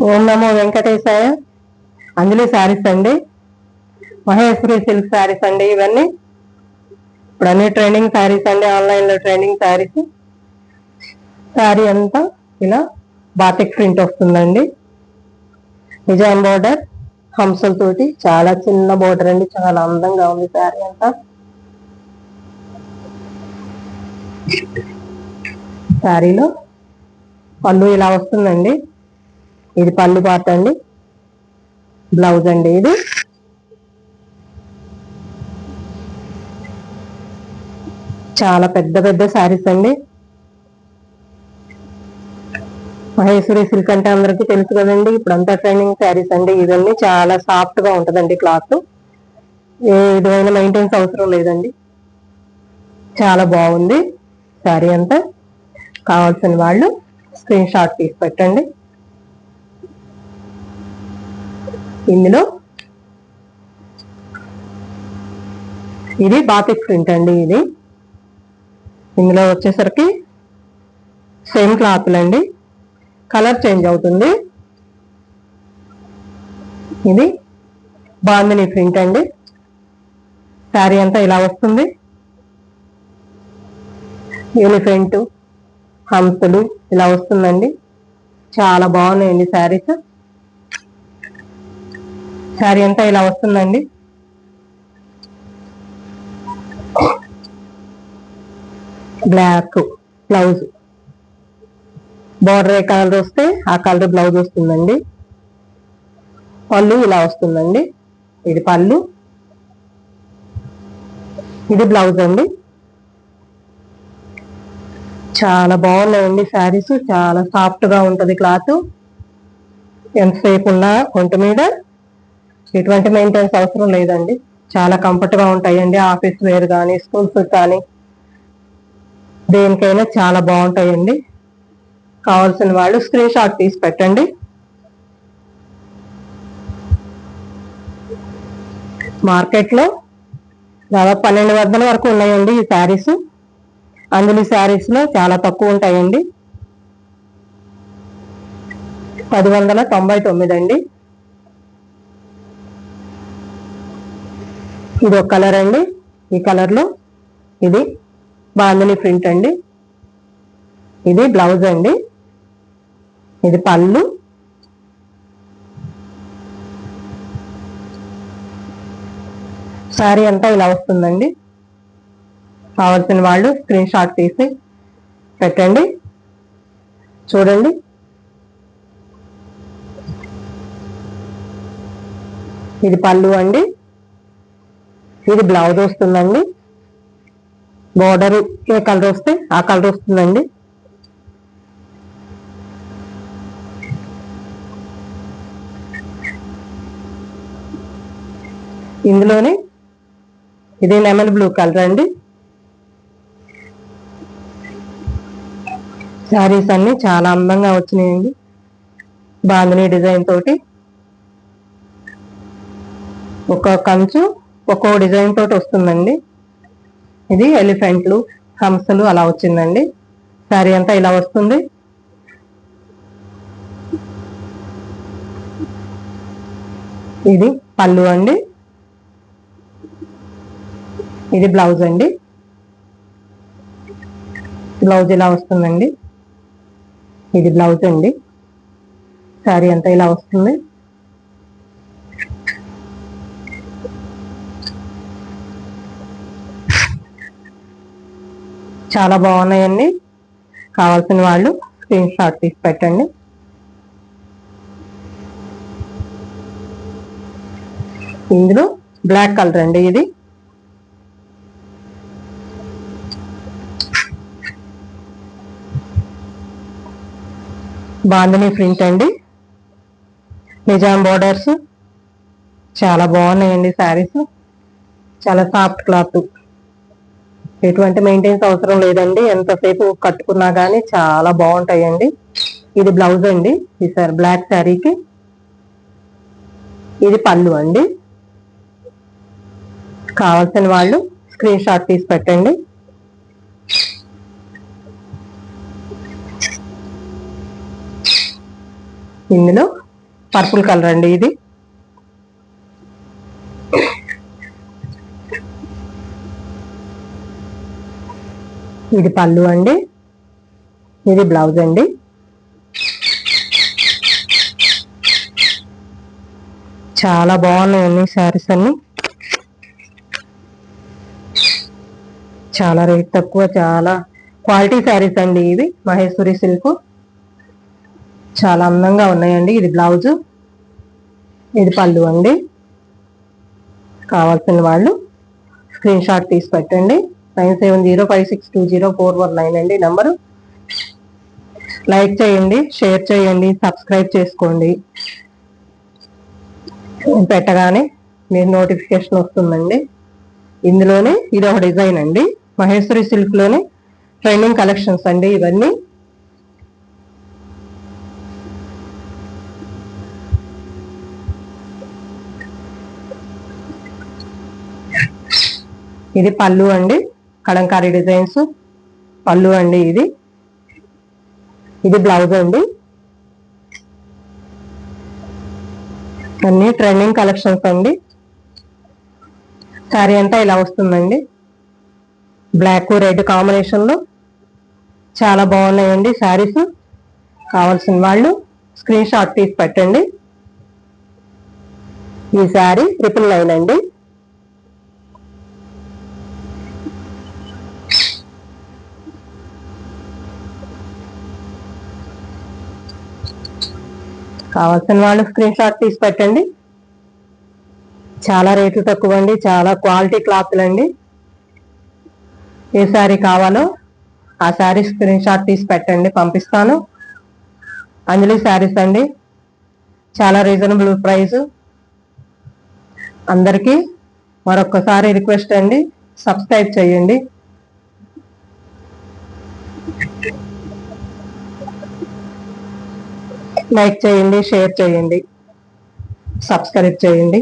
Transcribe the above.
ఓం నమో వెంకటేశాయ. అందులో శారీస్ అండి, మహేశ్వరి సిల్క్ శారీస్ అండి. ఇవన్నీ ఇప్పుడు అన్ని ట్రెండింగ్ శారీస్ అండి, ఆన్లైన్ లో ట్రెండింగ్ శారీస్. శారీ అంతా ఇలా బాటిక్ ప్రింట్ వస్తుందండి. నిజాం బోర్డర్ హంసలతోటి, చాలా చిన్న బోర్డర్ అండి, చాలా అందంగా ఉంది శారీ అంతా. శారీలో పళ్ళు ఇలా వస్తుందండి. ఇది పళ్ళు పార్ట్ అండి. బ్లౌజ్ అండి ఇది. చాలా పెద్ద పెద్ద శారీస్ అండి. మహేశ్వరి సిల్క్ అంటే అందరికీ తెలుసు కదండి, ఇప్పుడు అంతా ట్రెండింగ్ శారీస్ అండి. ఇవన్నీ చాలా సాఫ్ట్ గా ఉంటదండి క్లాత్. ఏ విధమైన మెయింటెన్స్ అవసరం లేదండి. చాలా బాగుంది శారీ అంతా. కావాల్సిన వాళ్ళు స్క్రీన్ షాట్ తీసి పెట్టండి. ఇందులో ఇది బాతిక్ ప్రింట్ అండి. ఇది ఇందులో వచ్చేసరికి సేమ్ క్లాత్లండి, కలర్ చేంజ్ అవుతుంది. ఇది బాందిని ప్రింట్ అండి. శారీ అంతా ఇలా వస్తుంది. ఎలిఫెంట్, హంసలు ఇలా వస్తుందండి. చాలా బాగున్నాయండి శారీస్. శారీ అంతా ఇలా వస్తుందండి. బ్లాక్ బ్లౌజ్, బార్డర్ ఏ కలర్ వస్తే ఆ కలర్ బ్లౌజ్ వస్తుందండి. పళ్ళు ఇలా వస్తుందండి. ఇది పళ్ళు, ఇది బ్లౌజ్ అండి. చాలా బాగున్నాయండి శారీస్. చాలా సాఫ్ట్ గా ఉంటది క్లాత్. ఎంతసేపు ఉన్నా ఒంటి మీద ఎటువంటి మెయింటెన్స్ అవసరం లేదండి. చాలా కంఫర్ట్ గా ఉంటాయండి. ఆఫీస్ వేర్ కానీ, స్కూల్స్ కానీ, దేనికైనా చాలా బాగుంటాయండి. కావాల్సిన వాళ్ళు స్క్రీన్ షాట్ తీసి పెట్టండి. మార్కెట్ లో దాదాపు 1200 వరకు ఉన్నాయండి ఈ శారీస్. అందులో శారీస్ లో చాలా తక్కువ ఉంటాయండి. 1099 అండి. ఇది ఒక కలర్ అండి. ఈ కలర్ లో ఇది బాందిని ప్రింట్ అండి. ఇది బ్లౌజ్ అండి. ఇది పళ్ళు. శారీ అంతా ఇలా వస్తుందండి. కావాల్సిన వాళ్ళు స్క్రీన్ షాట్ తీసి పెట్టండి. చూడండి, ఇది పళ్ళు అండి. ఇది బ్లౌజ్ వస్తుందండి. బోర్డర్ ఏ కలర్ వస్తే ఆ కలర్ వస్తుందండి. ఇందులోనే ఇది లెమన్ బ్లూ కలర్ అండి. శారీస్ అన్ని చాలా అందంగా వచ్చినాయండి. బాందిని డిజైన్ తోటి, ఒక్కో కంచు ఒక్కో డిజైన్ తోటి వస్తుందండి. ఇది ఎలిఫెంట్లు, హంసలు అలా వచ్చిందండి. శారీ అంతా ఇలా వస్తుంది. ఇది పళ్ళు అండి. ఇది బ్లౌజ్ అండి. బ్లౌజ్ ఇలా వస్తుందండి. ఇది బ్లౌజ్ అండి. శారీ అంతా ఇలా వస్తుంది. చాలా బాగున్నాయండి. కావాల్సిన వాళ్ళు స్క్రీన్ షాట్ తీసి పెట్టండి. ఇందులో బ్లాక్ కలర్ అండి. ఇది బాందిని ప్రింట్ అండి. నిజాం బోర్డర్స్. చాలా బాగున్నాయండి శారీస్. చాలా సాఫ్ట్ క్లాత్. ఎటువంటి మెయింటెన్స్ అవసరం లేదండి. ఎంతసేపు కట్టుకున్నా కానీ చాలా బాగుంటాయండి. ఇది బ్లౌజ్ అండి. ఈ సార్ బ్లాక్ శారీకి ఇది పళ్ళు అండి. కావాల్సిన వాళ్ళు స్క్రీన్ షాట్ తీసి పెట్టండి. ఇందులో పర్పుల్ కలర్ అండి ఇది. ఇది పళ్ళు అండి, ఇది బ్లౌజ్ అండి. చాలా బాగున్నాయండి శారీస్ అన్ని. చాలా రేట్ తక్కువ, చాలా క్వాలిటీ శారీస్ అండి ఇవి. మహేశ్వరి సిల్క్ చాలా అందంగా ఉన్నాయండి. ఇది బ్లౌజ్, ఇది పళ్ళు అండి. కావాల్సిన వాళ్ళు స్క్రీన్ షాట్ తీసి పెట్టండి. 9705620419 అండి నంబరు. లైక్ చేయండి, షేర్ చేయండి, సబ్స్క్రైబ్ చేసుకోండి. పెట్టగానే మీకు నోటిఫికేషన్ వస్తుందండి. ఇందులోనే ఇది ఒక డిజైన్ అండి, మహేశ్వరి సిల్క్ లోనే ట్రెండింగ్ కలెక్షన్స్ అండి ఇవన్నీ. ఇది పళ్ళు అండి, కలంకారీ డిజైన్స్ పళ్ళు అండి ఇది. ఇది బ్లౌజ్ అండి. అన్ని ట్రెండింగ్ కలెక్షన్స్ అండి. శారీ అంతా ఇలా వస్తుందండి, బ్లాక్ రెడ్ కాంబినేషన్ లో. చాలా బాగున్నాయండి శారీస్. కావాల్సిన వాళ్ళు స్క్రీన్ షాట్ తీసి పెట్టండి. ఈ శారీ 999 అండి. కావాల్సిన వాళ్ళు స్క్రీన్ షాట్ తీసి పెట్టండి. చాలా రేట్లు తక్కువ అండి, చాలా క్వాలిటీ క్లాత్లు అండి. ఏ శారీ కావాలో ఆ శారీ స్క్రీన్ షాట్ తీసి పెట్టండి, పంపిస్తాను. అంజలి శారీస్ అండి, చాలా రీజనబుల్ ప్రైస్. అందరికీ మరొక్కసారి రిక్వెస్ట్ అండి, సబ్స్క్రైబ్ చేయండి. లైక్ చేయండి, షేర్ చేయండి, సబ్స్క్రైబ్ చేయండి.